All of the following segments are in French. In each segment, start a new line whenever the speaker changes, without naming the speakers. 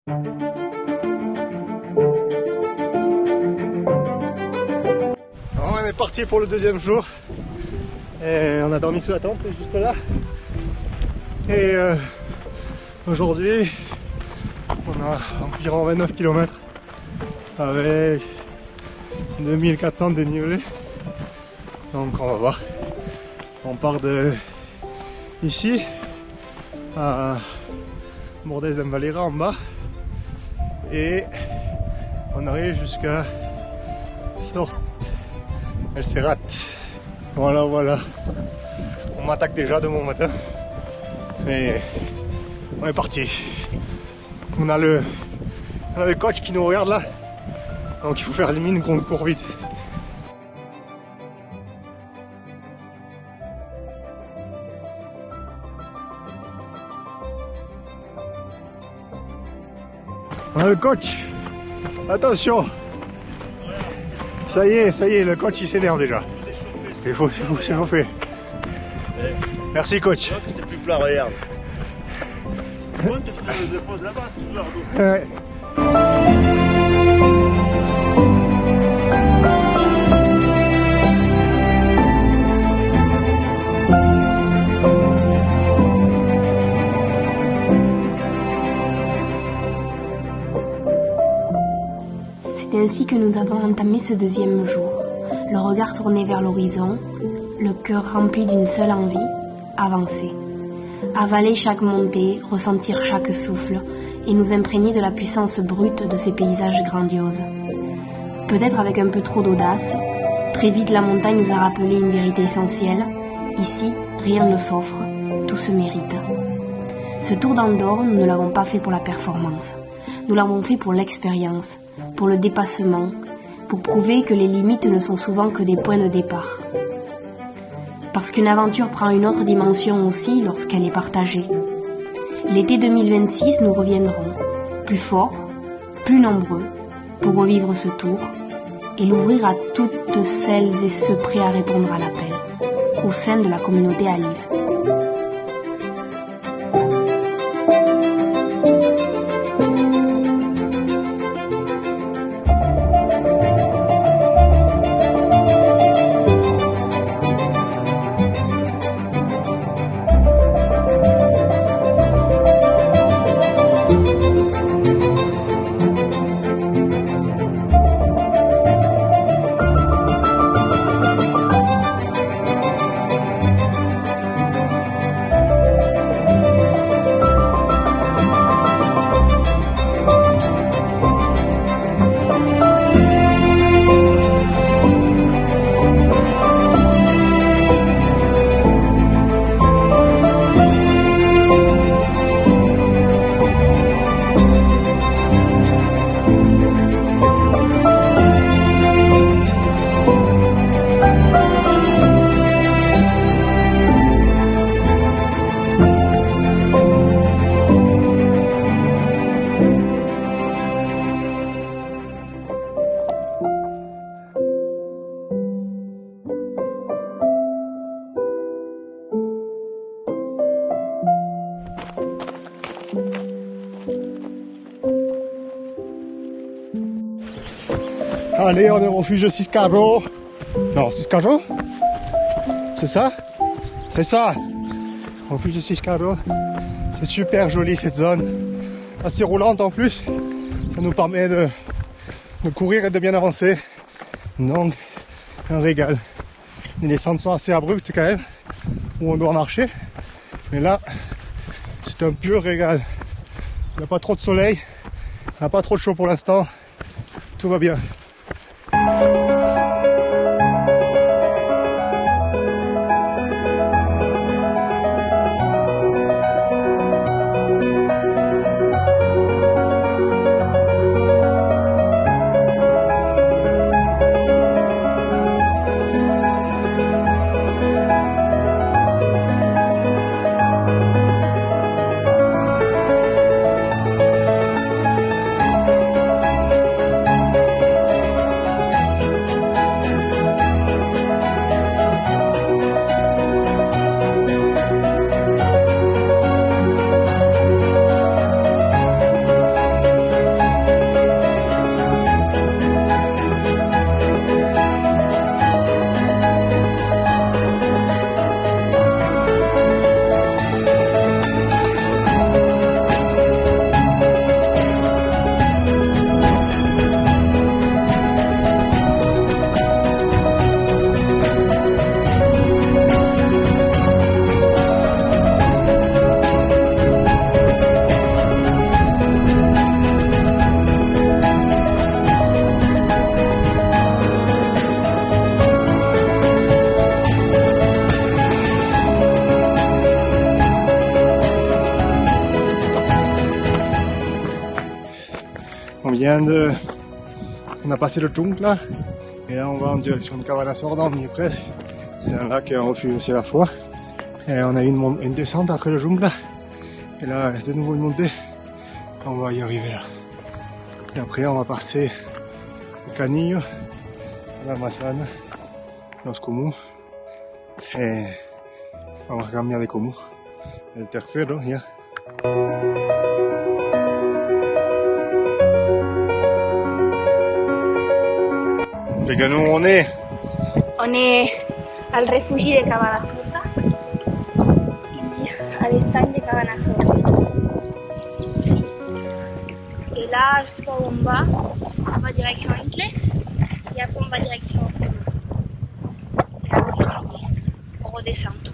On est parti pour le deuxième jour et on a dormi sous la tente juste là. Et aujourd'hui on a environ 29 km avec 2400 de dénivelé. Donc on va voir. On part de ici à Mordes en Valera en bas et on arrive jusqu'à Sort El Serrat. Voilà, voilà. On m'attaque déjà de bon matin. Mais on est parti. On a le coach qui nous regarde là. Donc il faut faire les mines qu'on court vite. On a le coach. Attention. Ça y est, le coach il s'énerve déjà. Il faut s'échauffer. Merci coach.
C'était plus plat, regarde. Moi, tu te déposes là-bas, tout leur dos.
Ouais.
C'est ainsi que nous avons entamé ce deuxième jour, le regard tourné vers l'horizon, le cœur rempli d'une seule envie, avancer. Avaler chaque montée, ressentir chaque souffle et nous imprégner de la puissance brute de ces paysages grandioses. Peut-être avec un peu trop d'audace, très vite la montagne nous a rappelé une vérité essentielle. Ici, rien ne s'offre, tout se mérite. Ce tour d'Andorre, nous ne l'avons pas fait pour la performance. Nous l'avons fait pour l'expérience, pour le dépassement, pour prouver que les limites ne sont souvent que des points de départ. Parce qu'une aventure prend une autre dimension aussi lorsqu'elle est partagée. L'été 2026, nous reviendrons, plus forts, plus nombreux, pour revivre ce tour et l'ouvrir à toutes celles et ceux prêts à répondre à l'appel, au sein de la communauté Alive.
Allez, on est au refuge Ciscarro. Non, Ciscarro? C'est ça? C'est ça! Refuge Ciscarro. C'est super joli cette zone. Assez roulante en plus. Ça nous permet de courir et de bien avancer. Donc, un régal. Les descentes sont assez abruptes quand même, où on doit marcher. Mais là, c'est un pur régal. Il n'y a pas trop de soleil, il n'y a pas trop de chaud pour l'instant. Tout va bien. On a passé le Tunk là, et là on va en direction de Cabanassorda, on y est presque. C'est un lac et un refuge aussi à la fois. Et on a eu une descente après le Tunk là, et là c'est de nouveau une montée. On va y arriver là. Et après on va passer le Canillo, la Massana, Los Comuns, et vamos a cambiar de común. El tercero ya. Et nous on est
al refugi de Cabanassorda y al estany de Cabanassorda. Sí. Et là, je sais pas où on va direction Inclés et après on va direction Común. Et après ça y est, on redescend tout.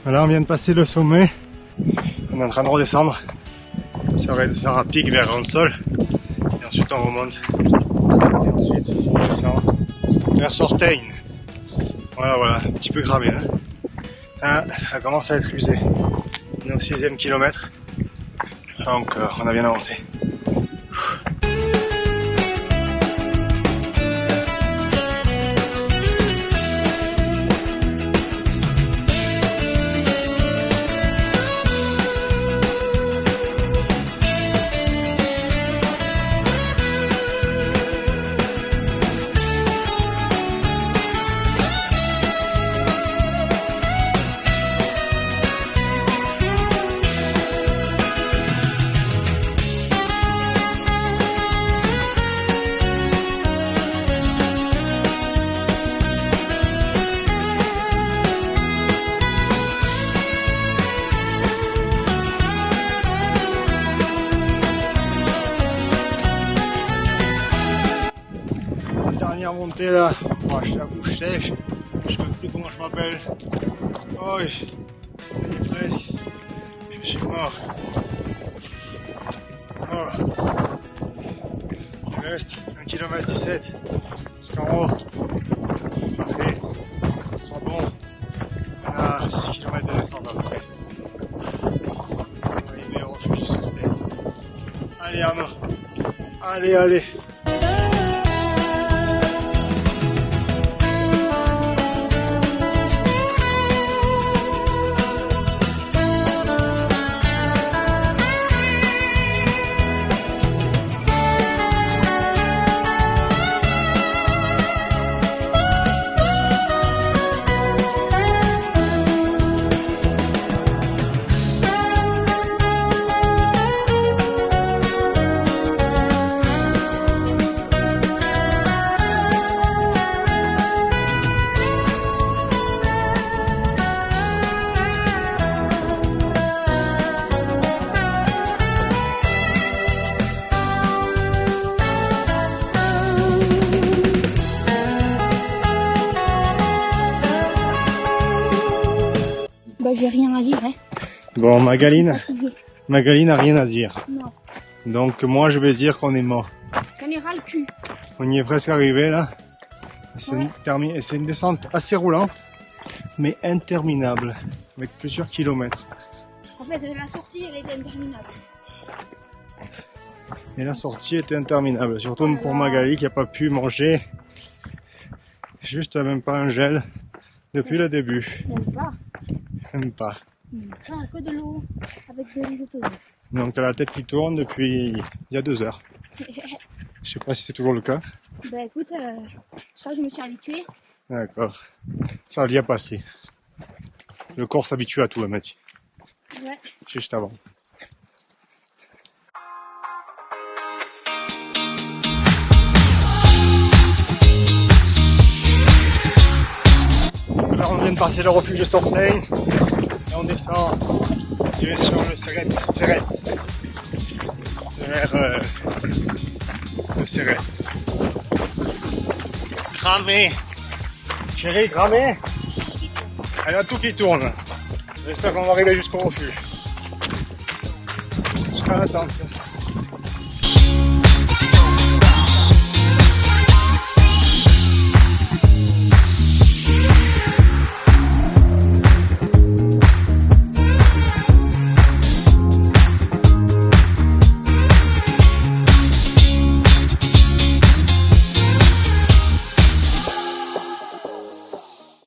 Voilà, on vient de passer le sommet, on est en train de redescendre, ça rapique vers Ronsol, et ensuite on remonte, et ensuite on descend vers Sortein. Voilà, un petit peu cramé là. Ah, ça commence à être usé. On est au 6e kilomètre, donc on a bien avancé. Montée là, oh, j'ai la bouche sèche, je ne sais plus comment je m'appelle. Oh, j'ai presque, je suis mort. Oh. Il reste 1 km 17 jusqu'en haut. Parfait, ça sera bon. On a 6 km de descente à peu près. On va arriver au refuge de Sortein. Allez Arnaud, allez.
Bah j'ai rien à dire hein.
Bon, Magaline n'a rien à dire.
Non.
Donc moi je vais dire qu'on est mort.
Qu'on ira le cul.
On y est presque arrivé là. C'est
Ouais.
c'est une descente assez roulante, mais interminable, avec plusieurs kilomètres.
En fait la sortie elle est interminable.
Et la sortie était interminable, surtout pour Magali qui n'a pas pu manger juste même pas un gel depuis le début.
Même pas.
Même pas.
Que de l'eau avec de l'eau.
Donc elle a la tête qui tourne depuis il y a 2 heures. Je sais pas si c'est toujours le cas.
Bah écoute, ça je me suis habituée.
D'accord. Ça va bien passer. Le corps s'habitue à tout, elle m'a dit.
Ouais.
Juste avant. Alors on vient de passer le refuge de Sortein et on descend en direction le Serret vers le Serret. Cramé, chérie, cramé. Elle a tout qui tourne. J'espère qu'on va arriver jusqu'au refuge. Jusqu'à la tente.